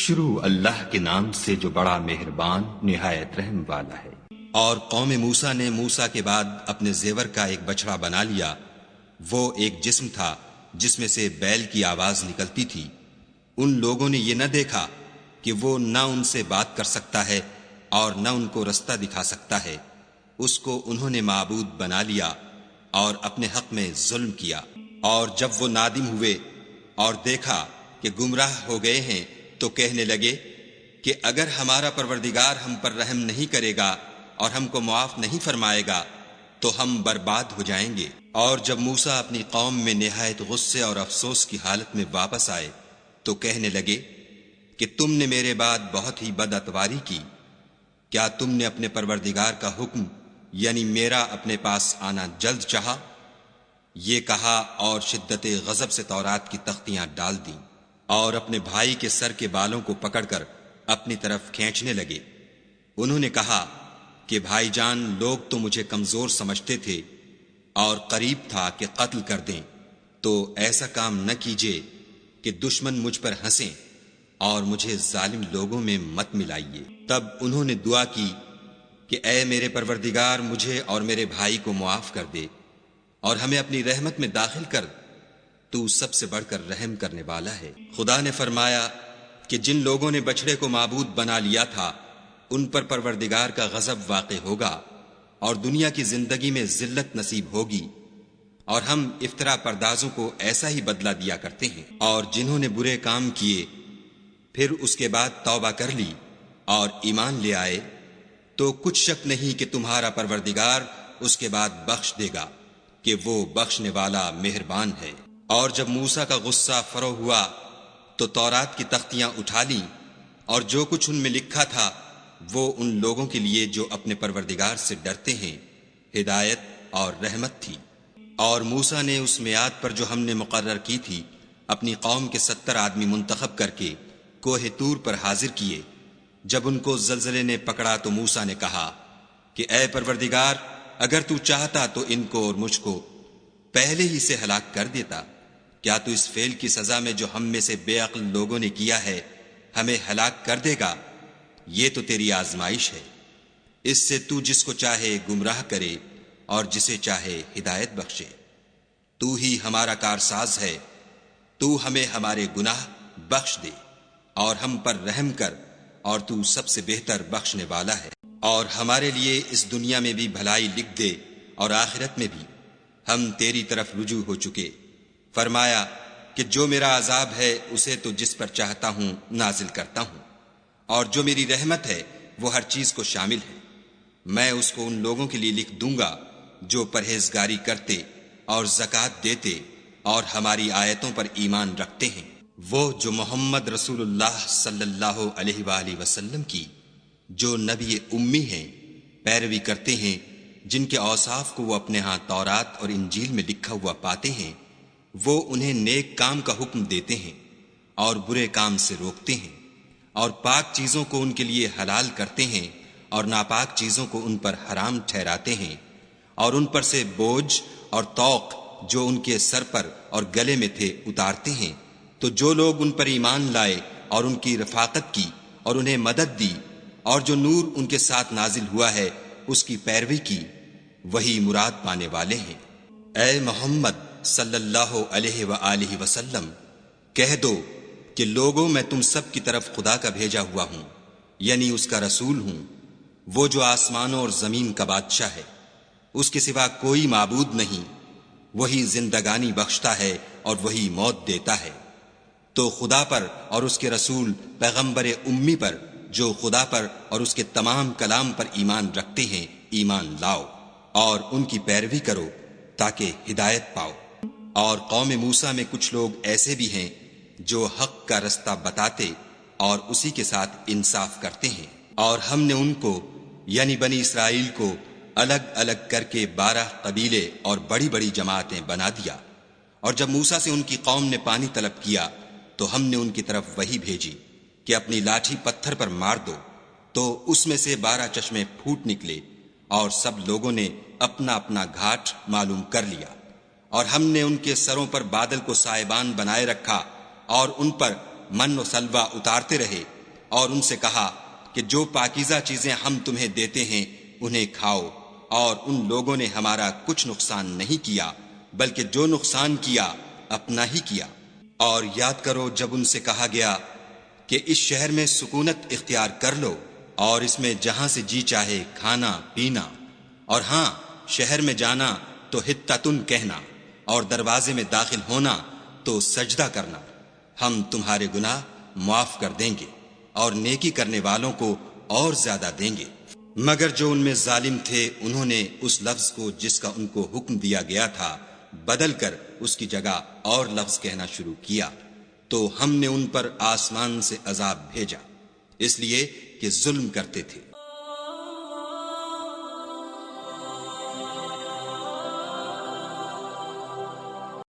شروع اللہ کے نام سے جو بڑا مہربان نہایت رحم والا ہے۔ اور قوم موسیٰ نے موسیٰ کے بعد اپنے زیور کا ایک بچڑا بنا لیا۔ وہ ایک جسم تھا جس میں سے بیل کی آواز نکلتی تھی۔ ان لوگوں نے یہ نہ دیکھا کہ وہ نہ ان سے بات کر سکتا ہے اور نہ ان کو رستہ دکھا سکتا ہے۔ اس کو انہوں نے معبود بنا لیا اور اپنے حق میں ظلم کیا۔ اور جب وہ نادم ہوئے اور دیکھا کہ گمراہ ہو گئے ہیں تو کہنے لگے کہ اگر ہمارا پروردگار ہم پر رحم نہیں کرے گا اور ہم کو معاف نہیں فرمائے گا تو ہم برباد ہو جائیں گے۔ اور جب موسیٰ اپنی قوم میں نہایت غصے اور افسوس کی حالت میں واپس آئے تو کہنے لگے کہ تم نے میرے بعد بہت ہی بد اتواری کی۔ کیا تم نے اپنے پروردگار کا حکم یعنی میرا اپنے پاس آنا جلد چاہا؟ یہ کہا اور شدت غضب سے تورات کی تختیاں ڈال دیں اور اپنے بھائی کے سر کے بالوں کو پکڑ کر اپنی طرف کھینچنے لگے۔ انہوں نے کہا کہ بھائی جان، لوگ تو مجھے کمزور سمجھتے تھے اور قریب تھا کہ قتل کر دیں، تو ایسا کام نہ کیجیے کہ دشمن مجھ پر ہنسیں اور مجھے ظالم لوگوں میں مت ملائیے۔ تب انہوں نے دعا کی کہ اے میرے پروردگار، مجھے اور میرے بھائی کو معاف کر دے اور ہمیں اپنی رحمت میں داخل کر، تو سب سے بڑھ کر رحم کرنے والا ہے۔ خدا نے فرمایا کہ جن لوگوں نے بچڑے کو معبود بنا لیا تھا ان پر پروردگار کا غضب واقع ہوگا اور دنیا کی زندگی میں ذلت نصیب ہوگی، اور ہم افترا پردازوں کو ایسا ہی بدلہ دیا کرتے ہیں۔ اور جنہوں نے برے کام کیے پھر اس کے بعد توبہ کر لی اور ایمان لے آئے تو کچھ شک نہیں کہ تمہارا پروردگار اس کے بعد بخش دے گا کہ وہ بخشنے والا مہربان ہے۔ اور جب موسیٰ کا غصہ فرو ہوا تو تورات کی تختیاں اٹھا لیں، اور جو کچھ ان میں لکھا تھا وہ ان لوگوں کے لیے جو اپنے پروردگار سے ڈرتے ہیں ہدایت اور رحمت تھی۔ اور موسیٰ نے اس میعاد پر جو ہم نے مقرر کی تھی اپنی قوم کے 70 آدمی منتخب کر کے کوہ طور پر حاضر کیے۔ جب ان کو زلزلے نے پکڑا تو موسیٰ نے کہا کہ اے پروردگار، اگر تو چاہتا تو ان کو اور مجھ کو پہلے ہی سے ہلاک کر دیتا۔ کیا تو اس فعل کی سزا میں جو ہم میں سے بے عقل لوگوں نے کیا ہے ہمیں ہلاک کر دے گا؟ یہ تو تیری آزمائش ہے، اس سے تو جس کو چاہے گمراہ کرے اور جسے چاہے ہدایت بخشے۔ تو ہی ہمارا کارساز ہے، تو ہمیں ہمارے گناہ بخش دے اور ہم پر رحم کر، اور تو سب سے بہتر بخشنے والا ہے۔ اور ہمارے لیے اس دنیا میں بھی بھلائی لکھ دے اور آخرت میں بھی، ہم تیری طرف رجوع ہو چکے۔ فرمایا کہ جو میرا عذاب ہے اسے تو جس پر چاہتا ہوں نازل کرتا ہوں، اور جو میری رحمت ہے وہ ہر چیز کو شامل ہے۔ میں اس کو ان لوگوں کے لیے لکھ دوں گا جو پرہیزگاری کرتے اور زکوٰۃ دیتے اور ہماری آیتوں پر ایمان رکھتے ہیں، وہ جو محمد رسول اللہ صلی اللہ علیہ وآلہ وسلم کی جو نبی امی ہیں پیروی کرتے ہیں، جن کے اوصاف کو وہ اپنے ہاں تورات اور انجیل میں لکھا ہوا پاتے ہیں۔ وہ انہیں نیک کام کا حکم دیتے ہیں اور برے کام سے روکتے ہیں، اور پاک چیزوں کو ان کے لیے حلال کرتے ہیں اور ناپاک چیزوں کو ان پر حرام ٹھہراتے ہیں، اور ان پر سے بوجھ اور طوق جو ان کے سر پر اور گلے میں تھے اتارتے ہیں۔ تو جو لوگ ان پر ایمان لائے اور ان کی رفاقت کی اور انہیں مدد دی، اور جو نور ان کے ساتھ نازل ہوا ہے اس کی پیروی کی، وہی مراد پانے والے ہیں۔ اے محمد صلی اللہ علیہ وآلہ وسلم، کہہ دو کہ لوگوں، میں تم سب کی طرف خدا کا بھیجا ہوا ہوں، یعنی اس کا رسول ہوں، وہ جو آسمانوں اور زمین کا بادشاہ ہے، اس کے سوا کوئی معبود نہیں، وہی زندگانی بخشتا ہے اور وہی موت دیتا ہے۔ تو خدا پر اور اس کے رسول پیغمبر امی پر جو خدا پر اور اس کے تمام کلام پر ایمان رکھتے ہیں ایمان لاؤ اور ان کی پیروی کرو تاکہ ہدایت پاؤ۔ اور قوم موسیٰ میں کچھ لوگ ایسے بھی ہیں جو حق کا رستہ بتاتے اور اسی کے ساتھ انصاف کرتے ہیں، اور ہم نے ان کو یعنی بنی اسرائیل کو الگ الگ کر کے 12 قبیلے اور بڑی بڑی جماعتیں بنا دیا۔ اور جب موسیٰ سے ان کی قوم نے پانی طلب کیا تو ہم نے ان کی طرف وحی بھیجی کہ اپنی لاٹھی پتھر پر مار دو، تو اس میں سے 12 چشمے پھوٹ نکلے، اور سب لوگوں نے اپنا اپنا گھاٹ معلوم کر لیا۔ اور ہم نے ان کے سروں پر بادل کو سائبان بنائے رکھا اور ان پر من و سلوہ اتارتے رہے اور ان سے کہا کہ جو پاکیزہ چیزیں ہم تمہیں دیتے ہیں انہیں کھاؤ، اور ان لوگوں نے ہمارا کچھ نقصان نہیں کیا بلکہ جو نقصان کیا اپنا ہی کیا۔ اور یاد کرو جب ان سے کہا گیا کہ اس شہر میں سکونت اختیار کر لو اور اس میں جہاں سے جی چاہے کھانا پینا، اور ہاں شہر میں جانا تو حتتن کہنا اور دروازے میں داخل ہونا تو سجدہ کرنا، ہم تمہارے گناہ معاف کر دیں گے اور نیکی کرنے والوں کو اور زیادہ دیں گے۔ مگر جو ان میں ظالم تھے انہوں نے اس لفظ کو جس کا ان کو حکم دیا گیا تھا بدل کر اس کی جگہ اور لفظ کہنا شروع کیا، تو ہم نے ان پر آسمان سے عذاب بھیجا اس لیے کہ ظلم کرتے تھے۔